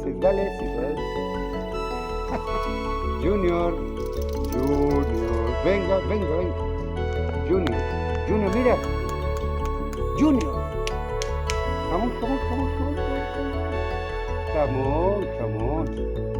dices, dale, sí, pues. Junior, Junior, venga, venga, venga. Junior, Junior, mira. Junior. Jamón, jamón, jamón, jamón, jamón. Jamón, jamón.